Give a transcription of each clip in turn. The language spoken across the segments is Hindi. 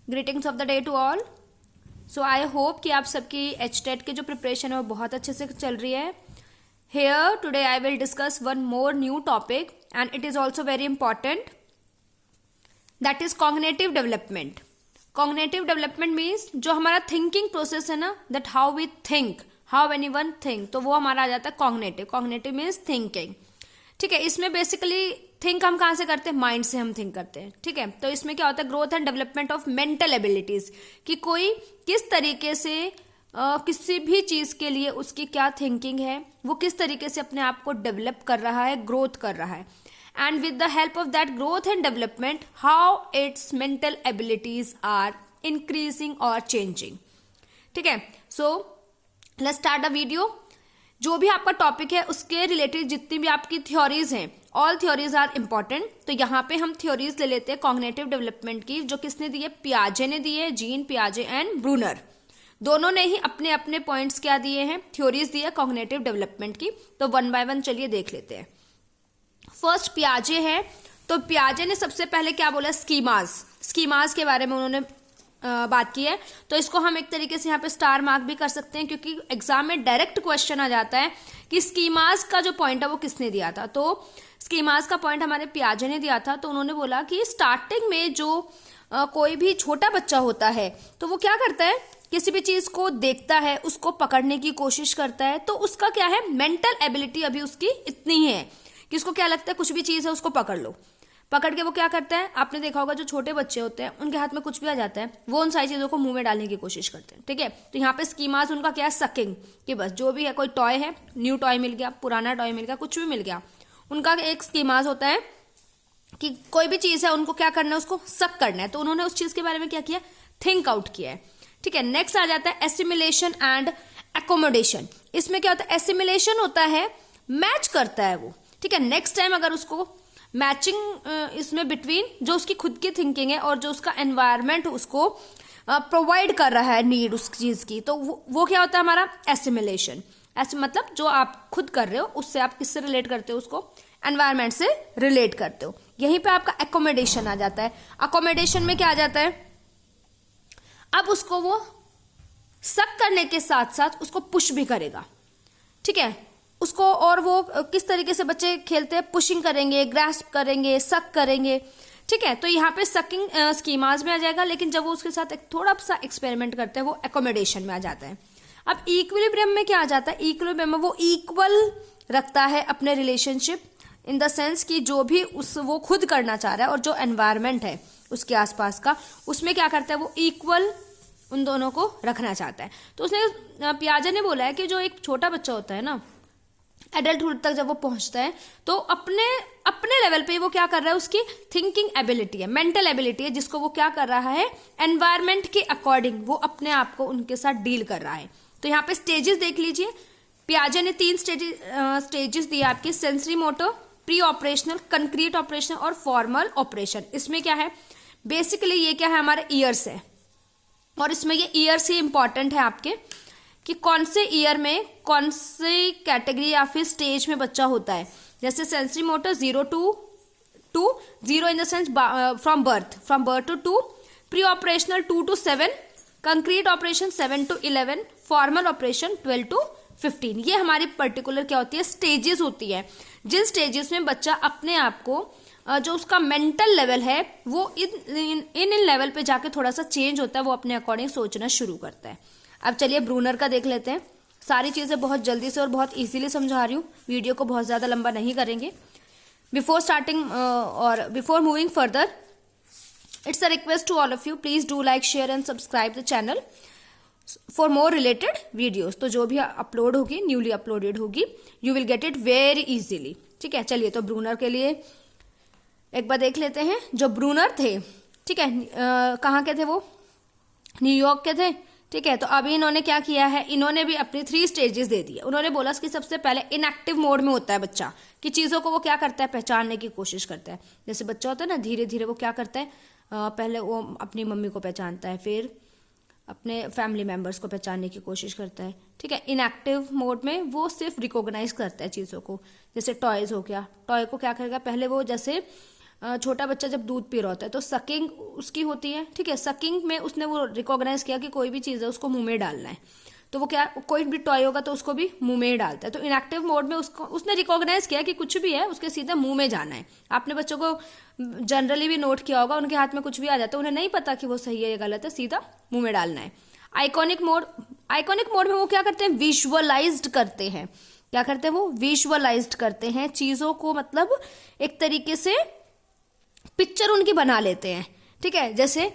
Greetings of the day to all. So I hope कि आप सबकी HTET की जो प्रिपरेशन है वो बहुत अच्छे से चल रही है। Here today I will discuss one more new topic and it is also very important, that is cognitive development. Cognitive development means जो हमारा थिंकिंग प्रोसेस है ना, that how we think, how anyone think, तो वो हमारा आ जाता है कॉग्निटिव। Cognitive means thinking. ठीक है, इसमें बेसिकली थिंक हम कहाँ से करते हैं? माइंड से हम थिंक करते हैं। ठीक है, तो इसमें क्या होता है? Growth and development of mental abilities, कि कोई किस तरीके से किसी भी चीज के लिए उसकी क्या थिंकिंग है, वो किस तरीके से अपने आप को डेवलप कर रहा है, ग्रोथ कर रहा है, and with the help of that growth and development how it's mental abilities are increasing और चेंजिंग। ठीक है, so let's start a video. जो भी आपका टॉपिक है उसके रिलेटेड जितनी भी आपकी थ्योरीज हैं, ऑल थ्योरीज आर इंपॉर्टेंट। तो यहाँ पे हम थ्योरीज ले लेते हैं कॉग्निटिव डेवलपमेंट की, जो किसने दी है? पियाजे ने दी है, जीन पियाजे एंड ब्रूनर। दोनों ने ही अपने अपने पॉइंट्स क्या दिए हैं? थ्योरीज दी है कॉग्निटिव डेवलपमेंट की। तो वन बाय वन चलिए देख लेते हैं। फर्स्ट पियाजे है, तो पियाजे ने सबसे पहले क्या बोला? स्कीमाज। स्कीमाज के बारे में उन्होंने बात की है। तो इसको हम एक तरीके से यहाँ पे स्टार मार्क भी कर सकते हैं, क्योंकि एग्जाम में डायरेक्ट क्वेश्चन आ जाता है कि स्कीमाज का जो पॉइंट है वो किसने दिया था। तो स्कीमाज का पॉइंट हमारे पियाजे ने दिया था। तो उन्होंने बोला कि स्टार्टिंग में जो कोई भी छोटा बच्चा होता है तो वो क्या करता है? किसी भी चीज को देखता है, उसको पकड़ने की कोशिश करता है। तो उसका क्या है? मेंटल एबिलिटी अभी उसकी इतनी ही है कि उसको क्या लगता है कुछ भी चीज है उसको पकड़ लो। पकड़ के वो क्या करता है? आपने देखा होगा जो छोटे बच्चे होते हैं उनके हाथ में कुछ भी आ जाता है, वो उन सारी चीजों को मुंह में डालने की कोशिश करते हैं। ठीक है, तो यहाँ पे स्कीमाज उनका क्या है? सकिंग, कि बस जो भी है, कोई टॉय है, न्यू टॉय मिल गया, पुराना टॉय मिल गया, कुछ भी मिल गया, उनका एक स्कीमाज होता है कि कोई भी चीज है उनको क्या करना है? उसको सक करना है। तो उन्होंने उस चीज के बारे में क्या किया? थिंक आउट किया है। ठीक है, नेक्स्ट आ जाता है एसिमिलेशन एंड एकोमोडेशन। इसमें क्या होता है? एसिमिलेशन होता है मैच करता है वो। ठीक है, नेक्स्ट टाइम अगर उसको मैचिंग इसमें बिटवीन जो उसकी खुद की थिंकिंग है और जो उसका एनवायरनमेंट उसको प्रोवाइड कर रहा है नीड उस चीज की, तो वो क्या होता है? हमारा एसिमिलेशन। ऐसे मतलब जो आप खुद कर रहे हो उससे आप किससे रिलेट करते हो? उसको एनवायरनमेंट से रिलेट करते हो। यहीं पे आपका एकोमोडेशन आ जाता है। अकोमोडेशन में क्या आ जाता है? अब उसको वो सक करने के साथ साथ उसको पुश भी करेगा। ठीक है, उसको, और वो किस तरीके से बच्चे खेलते हैं? पुशिंग करेंगे, ग्रैस्प करेंगे, सक करेंगे। ठीक है, तो यहाँ पे सकिंग स्कीमाज में आ जाएगा, लेकिन जब वो उसके साथ एक थोड़ा सा एक्सपेरिमेंट करते हैं वो एकोमोडेशन में आ जाता है। अब इक्विलिब्रियम में क्या आ जाता है? इक्विलिब्रियम में वो इक्वल रखता है अपने रिलेशनशिप, इन द सेंस कि जो भी वो खुद करना चाह रहा है और जो एनवायरमेंट है उसके आसपास का, उसमें क्या करता है? वो इक्वल उन दोनों को रखना चाहता है। तो उसने पियाजे ने बोला है कि जो एक छोटा बच्चा होता है ना, एडल्टहुड तक जब वो पहुंचता है तो अपने अपने लेवल पे वो क्या कर रहा है? उसकी थिंकिंग एबिलिटी है, मेंटल एबिलिटी है, जिसको वो क्या कर रहा है? एनवायरमेंट के अकॉर्डिंग वो अपने आप को उनके साथ डील कर रहा है। तो यहाँ पे स्टेजेस देख लीजिए। पियाजे ने 3 स्टेजेस दिए आपके: sensory motor, pre operational, concrete operation और फॉर्मल ऑपरेशन। इसमें क्या है? बेसिकली ये क्या है? हमारे ईयर्स है, और इसमें ये ईयर्स ही इंपॉर्टेंट है आपके, कि कौन से ईयर में कौन से कैटेगरी या फिर स्टेज में बच्चा होता है। जैसे sensory motor 0 to 0 in the sense from birth to 2, pre operational 2 to 7, concrete operation 7 to 11, formal operation 12 to 15। ये हमारी पर्टिकुलर क्या होती है? स्टेजेस होती है, जिन स्टेजेस में बच्चा अपने आप को जो उसका मेंटल लेवल है वो इन लेवल पे जाके थोड़ा सा चेंज होता है, वो अपने अकॉर्डिंग सोचना शुरू करता है। अब चलिए ब्रूनर का देख लेते हैं। सारी चीजें बहुत जल्दी से और बहुत इजीली समझा रही हूँ, वीडियो को बहुत ज्यादा लंबा नहीं करेंगे। बिफोर स्टार्टिंग और before moving further, it's a request to all of you, please do like, share and subscribe the channel for more related videos. तो जो भी अपलोड होगी, न्यूली अपलोडेड होगी, you will get it very easily. ठीक है, चलिए तो ब्रूनर के लिए एक बार देख लेते हैं। जो ब्रूनर थे, ठीक है, कहाँ के थे वो? न्यूयॉर्क के थे। ठीक है, तो अभी इन्होंने क्या किया है? इन्होंने भी अपनी 3 स्टेजेस दे दिए। उन्होंने बोला कि सबसे पहले इनएक्टिव मोड में होता है बच्चा, कि चीजों को वो क्या करता है? पहचानने की कोशिश करता है। जैसे बच्चा होता है ना, धीरे धीरे वो क्या करता है? पहले वो अपनी मम्मी को पहचानता है, फिर अपने फैमिली मेंबर्स को पहचानने की कोशिश करता है। ठीक है, इनएक्टिव मोड में वो सिर्फ रिकॉग्नाइज करता है चीज़ों को। जैसे टॉयज हो गया, टॉय को क्या करेगा? पहले वो जैसे छोटा बच्चा जब दूध पी रहा होता है तो सकिंग उसकी होती है, ठीक है। सकिंग में उसने वो रिकॉग्नाइज किया कि कोई भी चीज़ है उसको मुंह में डालना है, तो वो क्या, कोई भी टॉय होगा तो उसको भी मुंह में ही डालता है। तो इनएक्टिव मोड में उसने रिकॉग्नाइज किया कि कुछ भी है उसके सीधा मुंह में जाना है। आपने बच्चों को जनरली भी नोट किया होगा, उनके हाथ में कुछ भी आ जाता है, उन्हें नहीं पता कि वो सही है या गलत है, सीधा मुंह में डालना है। आइकॉनिक मोड में वो क्या करते हैं, विजुअलाइज्ड करते हैं। क्या करते हैं वो, विजुअलाइज्ड करते हैं चीजों को, मतलब एक तरीके से पिक्चर उनकी बना लेते हैं, ठीक है। जैसे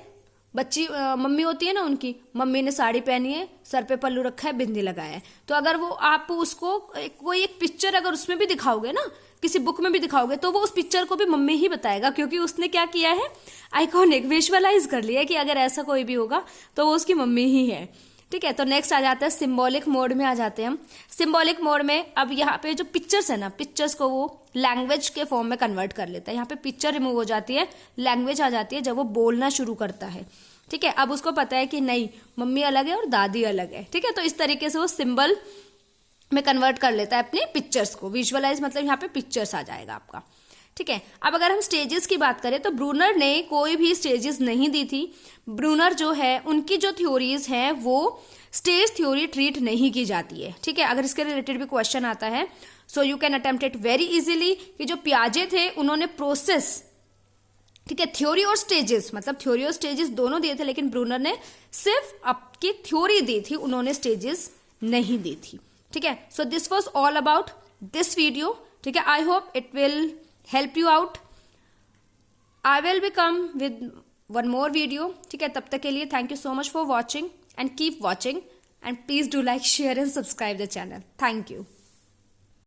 बच्ची मम्मी होती है ना, उनकी मम्मी ने साड़ी पहनी है, सर पे पल्लू रखा है, बिंदी लगाया है, तो अगर वो आप उसको कोई एक पिक्चर अगर उसमें भी दिखाओगे ना, किसी बुक में भी दिखाओगे, तो वो उस पिक्चर को भी मम्मी ही बताएगा, क्योंकि उसने क्या किया है, आइकॉनिक विजुअलाइज कर लिया है कि अगर ऐसा कोई भी होगा तो वो उसकी मम्मी ही है, ठीक है। तो नेक्स्ट आ जाता है सिंबॉलिक मोड में आ जाते हैं हम। सिंबॉलिक मोड में अब यहाँ पे जो पिक्चर्स है ना, पिक्चर्स को वो लैंग्वेज के फॉर्म में कन्वर्ट कर लेता है। यहाँ पे पिक्चर रिमूव हो जाती है, लैंग्वेज आ जाती है जब वो बोलना शुरू करता है, ठीक है। अब उसको पता है कि नहीं, मम्मी अलग है और दादी अलग है, ठीक है। तो इस तरीके से वो सिंबल में कन्वर्ट कर लेता है अपने पिक्चर्स को। विजुअलाइज मतलब यहाँ पे पिक्चर्स आ जाएगा आपका, ठीक है। अब अगर हम स्टेजेस की बात करें तो ब्रूनर ने कोई भी स्टेजेस नहीं दी थी। ब्रूनर जो है, उनकी जो थ्योरीज हैं वो स्टेज थ्योरी ट्रीट नहीं की जाती है, ठीक है। अगर इसके रिलेटेड भी क्वेश्चन आता है so you can attempt it very easily, कि जो पियाजे थे उन्होंने प्रोसेस, ठीक है, थ्योरी और स्टेजेस, मतलब थ्योरी और स्टेजेस दोनों दिए थे, लेकिन ब्रूनर ने सिर्फ आपकी थ्योरी दी थी, उन्होंने स्टेजेस नहीं दी थी, ठीक है। So this was all about this video, ठीक है। I hope it will help you out. I will be come with one more video, ठीक है। तब तक के लिए thank you so much for watching and keep watching and please do like, share and subscribe the channel. Thank you.